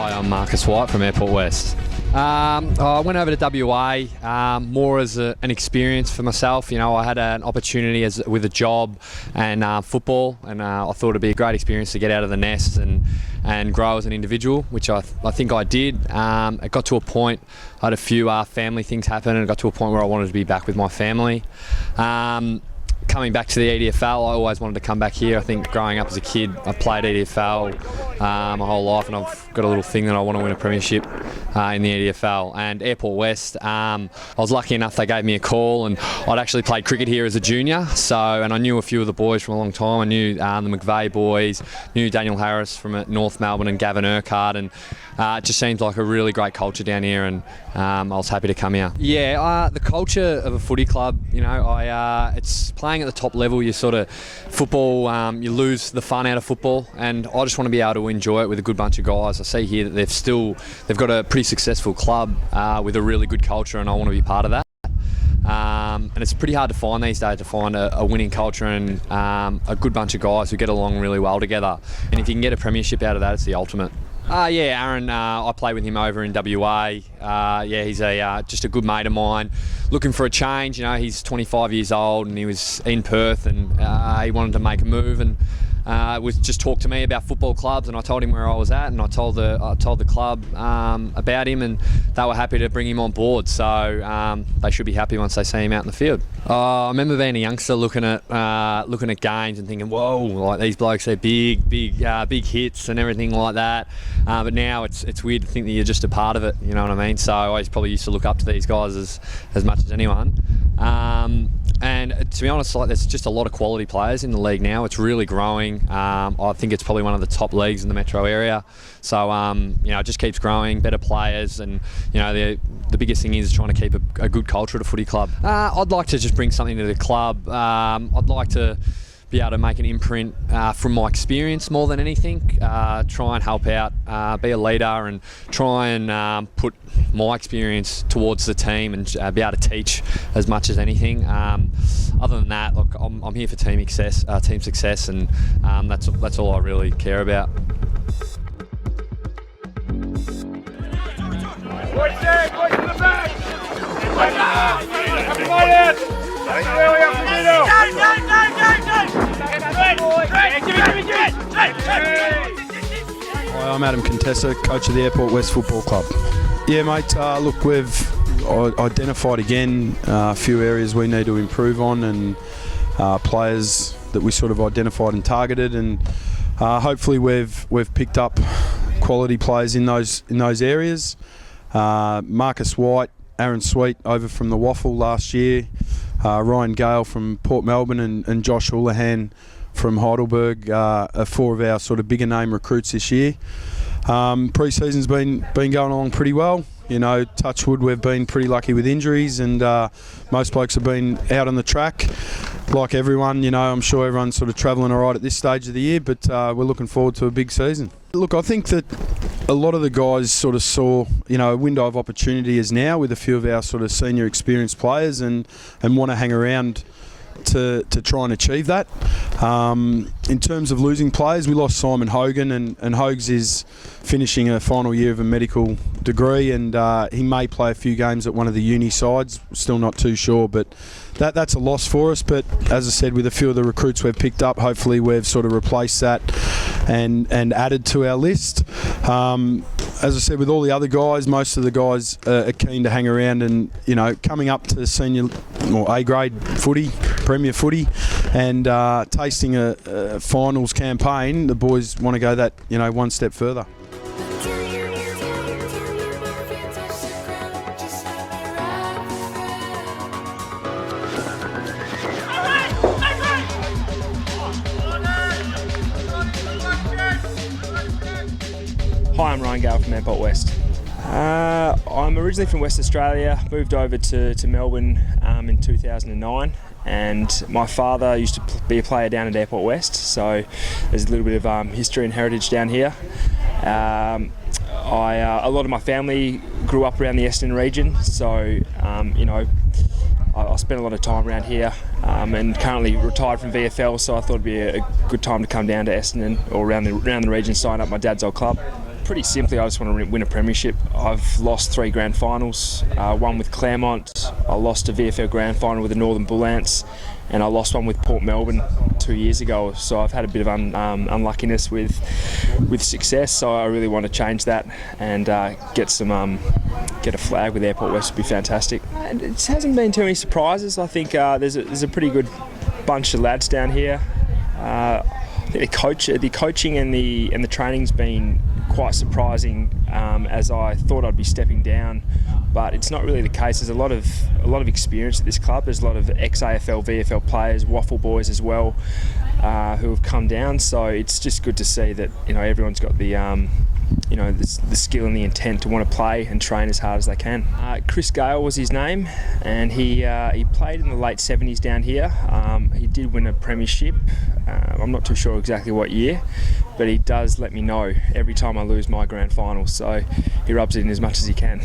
Hi, I'm Marcus White from Airport West. I went over to WA more as an experience for myself. You know, I had an opportunity with a job and football, and I thought it'd be a great experience to get out of the nest and grow as an individual, which I think I did. It got to a point, I had a few family things happen, and it got to a point where I wanted to be back with my family. Coming back to the EDFL, I always wanted to come back here. I think growing up as a kid, I played EDFL my whole life, and I've got a little thing that I want to win a premiership in the EDFL. And Airport West, I was lucky enough they gave me a call, and I'd actually played cricket here as a junior, and I knew a few of the boys from a long time. I knew the McVeigh boys, knew Daniel Harris from North Melbourne and Gavin Urquhart, and it just seems like a really great culture down here, and I was happy to come here. Yeah, the culture of a footy club, you know, it's playing at the top level. You sort of football, you lose the fun out of football, and I just want to be able to enjoy it with a good bunch of guys. I see here that they've got a pretty successful club with a really good culture, and I want to be part of that. And it's pretty hard to find these days, to find a winning culture and a good bunch of guys who get along really well together. And if you can get a premiership out of that, it's the ultimate. Yeah, Aaron, I play with him over in WA. Yeah, he's just a good mate of mine. Looking for a change, you know, he's 25 years old and he was in Perth, and he wanted to make a move, and was just talked to me about football clubs, and I told him where I was at, and I told the club about him, and they were happy to bring him on board. So they should be happy once they see him out in the field. I remember being a youngster looking at games and thinking, whoa, like these blokes, they're big big hits and everything like that. But now it's weird to think that you're just a part of it. You know what I mean? So I probably used to look up to these guys as much as anyone. And to be honest, like, there's just a lot of quality players in the league now. It's really growing. I think it's probably one of the top leagues in the metro area. So you know, it just keeps growing, better players, and you know, the biggest thing is trying to keep a good culture at a footy club. I'd like to just bring something to the club. I'd like to be able to make an imprint from my experience more than anything. Try and help out, be a leader, and try and put my experience towards the team, and be able to teach as much as anything. Other than that, look, I'm here for team success, and that's all I really care about. Boys there, boys to the back! Come on in! Hi, I'm Adam Contessa, coach of the Airport West Football Club. Yeah, mate, look, we've identified again a few areas we need to improve on, and players that we sort of identified and targeted, and hopefully we've picked up quality players in those areas. Marcus White, Aaron Sweet over from the Waffle last year, Ryan Gale from Port Melbourne, and Josh Houlihan from Heidelberg are four of our sort of bigger name recruits this year. Pre-season's been going along pretty well. You know, touch wood, we've been pretty lucky with injuries, and most blokes have been out on the track. Like everyone, you know, I'm sure everyone's sort of travelling all right at this stage of the year, but we're looking forward to a big season. Look, I think that a lot of the guys sort of saw, you know, a window of opportunity is now with a few of our sort of senior experienced players, and want to hang around to try and achieve that. In terms of losing players, we lost Simon Hogan, and Hogs is finishing a final year of a medical degree, and he may play a few games at one of the uni sides. Still not too sure, but that's a loss for us. But as I said, with a few of the recruits we've picked up, hopefully we've sort of replaced that and added to our list. As I said, with all the other guys, most of the guys are keen to hang around, and you know, coming up to senior or A-grade footy, Premier footy, and tasting a finals campaign, the boys want to go that, you know, one step further. Hi, I'm Ryan Gale from Airport West. I'm originally from West Australia, moved over to Melbourne in 2009, and my father used to be a player down at Airport West, so there's a little bit of history and heritage down here. A lot of my family grew up around the Essendon region, so you know, I spent a lot of time around here and currently retired from VFL, so I thought it'd be a good time to come down to Essendon or around the region, sign up my dad's old club. Pretty simply, I just want to win a premiership. I've lost 3 grand finals, one with Claremont, I lost a VFL grand final with the Northern Bullants, and I lost one with Port Melbourne 2 years ago. So I've had a bit of unluckiness with success. So I really want to change that and get a flag with Airport West would be fantastic. And it hasn't been too many surprises. I think there's a pretty good bunch of lads down here. I think the coaching and the training's been quite surprising, as I thought I'd be stepping down, but it's not really the case. There's a lot of experience at this club. There's a lot of ex-AFL, VFL players, waffle boys as well, who have come down. So it's just good to see that everyone's got the the skill and the intent to want to play and train as hard as they can. Chris Gale was his name, and he played in the late 70s down here. He did win a premiership. I'm not too sure exactly what year, but he does let me know every time I lose my grand final, so he rubs it in as much as he can.